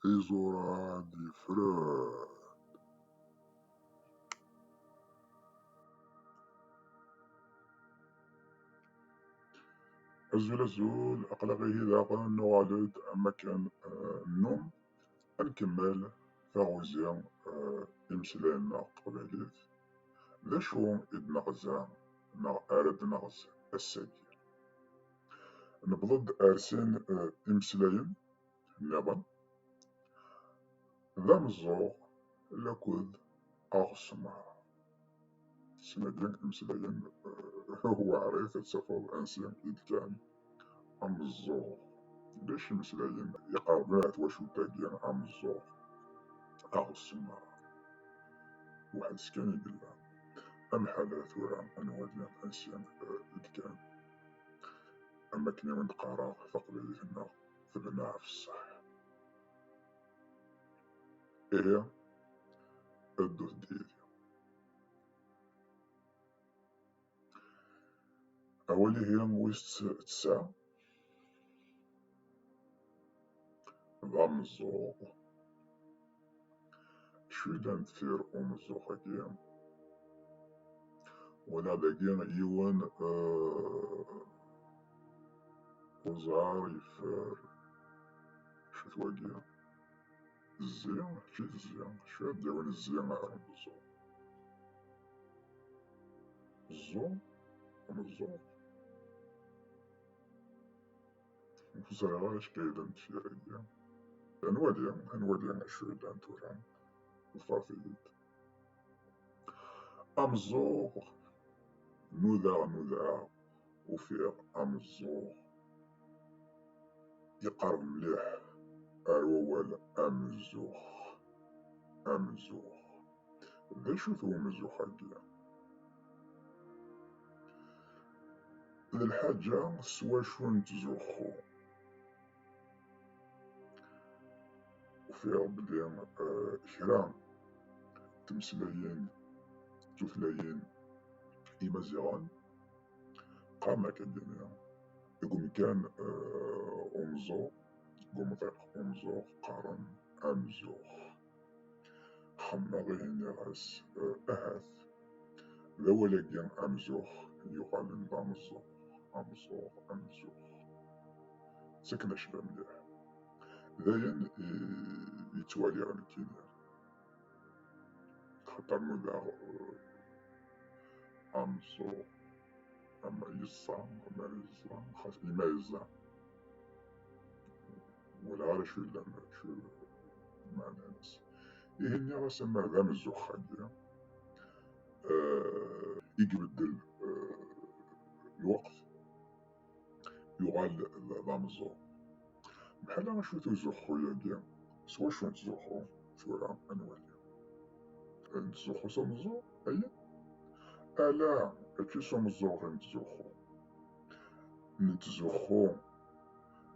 Izora di Freud. الزلازل أقلقه ذاقا نغادد مكان النوم نكمل تاغوزيا إمسلانا قباليت ذا شو إد نغزا أرد نغز الساكي نبضد أرسين إمسلاين نابا ذا مزوغ لكود أغسما سمدين إمسلاين هو عريف تسافر أنسيان إد كان أمزوغ ليش إمسلاين يقاربات وشو تاقيان أمزوغ أغسما واحد سكان يقول أم حالات ورا أنوادنا أنسيان إد كان أما كنا من قرار تقبيلنا ثبناها في الصح إيه الدوث ديالي أولي هي مويس تسعة ضام الزوق شويدا نثير الزوق أكيا ولا باقيين إيوان وزار يفار شو تواقيا الزيان شي الزيان شو ديوان الزيان عرم الزوق الزوق الزوق وزار اش كايدا نتفير أيام أنواليا شويدا نتوران الفافيت أم الزوق نوذا وفيه أم الزوق يقرب مليح أروال أمزوخ ذا شو ثو مزوخ هكيا ذا الحاجة سوا شو نتزوخو وفيها بلي كرا تمسلايين تثلايين إمازيغان قام كدنيا يقوم كان أمزوخ قوم ضيق أمزوخ قارن أمزوخ خما غيهني غاس أهاث ذا ولكن أمزوخ يقال نظام الزوخ أمزوخ سكن شبه مليح ذاين يتوالي غير كينيا خاطر نوذا أمزوخ أما يزا خاص إما يزا ولا غير شو معنى ناس يهني غاس أما ذا مزوخ هاديا يقبدل الوقت يغال ذا مزوخ بحال شو تزوخو ياكيا سوا شو نتزوخو ثورا أنوالي نتزوخو سمزو أيا ألا هادشي سمزو غير نتزوخو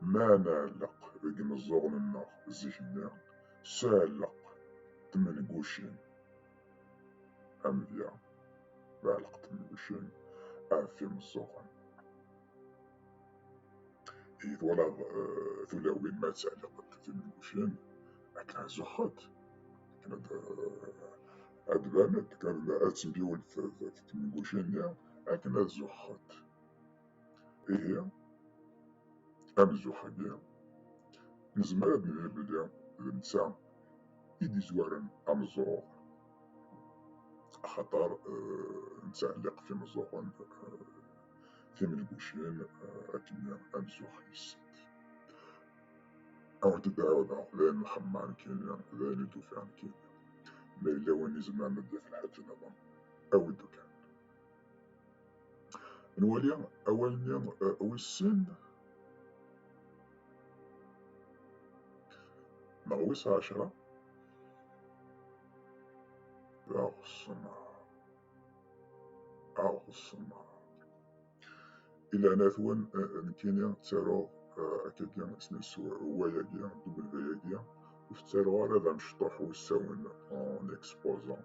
ما نعلق ذيك مزوغننا زيكنا سالق تمنقوشين أمذيا بعلق تمنقوشين أعفي مزوغن إذ ولا ثلاوين ما تعلق تمنقوشين أكنا زخات كنا أدبانت كان أتنبيول تمنقوشين أكنا زخات إيه أمزوخ هكيا نزمر هاد نقول بلي النساء إيدي زوارن أمزوغ خاطر نتعلق في مزوغن في منقوشين أكنيا أمزوخ يسد أو تدعونا لأن الحمان كينيا لأن الدوفان كينيا ما إلا وين زعما مدي في الحاجة نظام أو الدكان نولي أولنيا ويسن نغويس 10 أغصنا إلا ناثون نكينيا تارو أكاكيا سميتو هواياكيا دبلفياكيا وفتارو هذا مشطوح ويساون اون اكسبوزون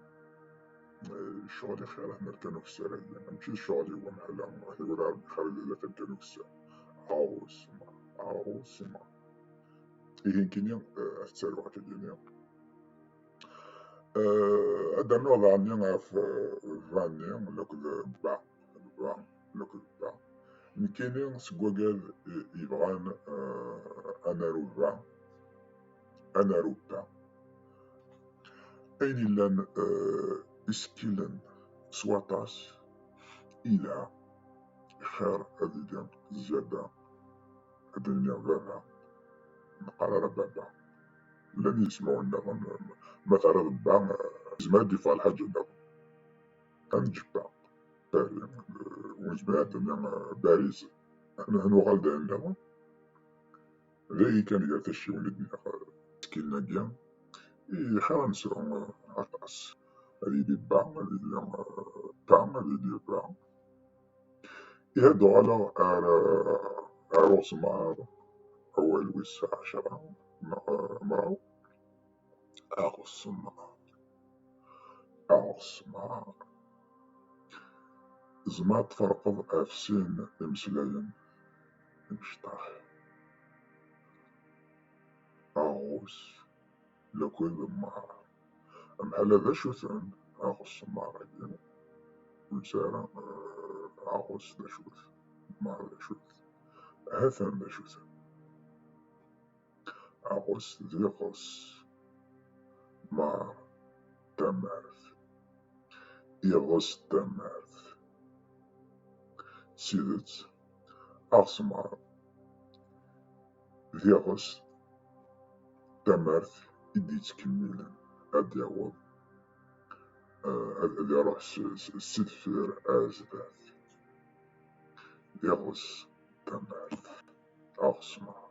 شغلي خير نركنو في السرايا ماشي شغلي هو بحال يقول ربي خير لا تركنو في السرايا أغصنا إيهين كيني أتسالو كيني أدرنا ضعني غاف فاني لوك با نكيني سكواكاد يبغان أنا روبا أين لان إسكيلن سواتاس إلى خير أديان زيادة أدنيا بابا نقرر بابا لن يسمعونا مثلا با زمان دفاع الحاجة دا أنجبا باري ونجمع دنيا باريس هنو غالدا عندنا ذي كان يرتشي ولدنا سكيلنا ديان خير نسرو عطاس هذي دي با هذي دي با يهدو على عروس مار أول ويس 10 مراو عروس مار زما تفرقض أفسين إمسلاين إمشطاح عروس لكل مار أمحلا ذا شوثن عروس مار هادي ونسارة عروس ذا شوث مار ذا شوث هاثن ذا شوثن عروس ذي غص مار تمارث يغص تمارث سيدت أغسمار ذي غص تمارث إدي تكميلا أدي عوض أدي روح ستفير أزداد يغص تمارث أغسمار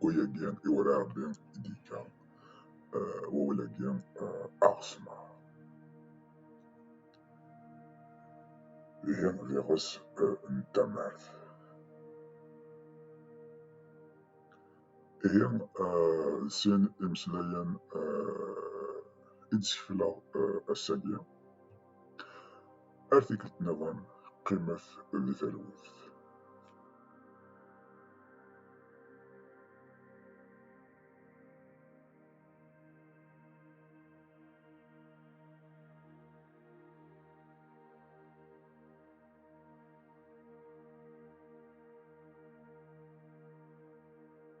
ويجيان إورابين إديكا وولجيان أغسمار ذي غص تمارث هي سين إمسلايان إدسفلا الساقية أرتيكل نظام قيمة ذي ثالوث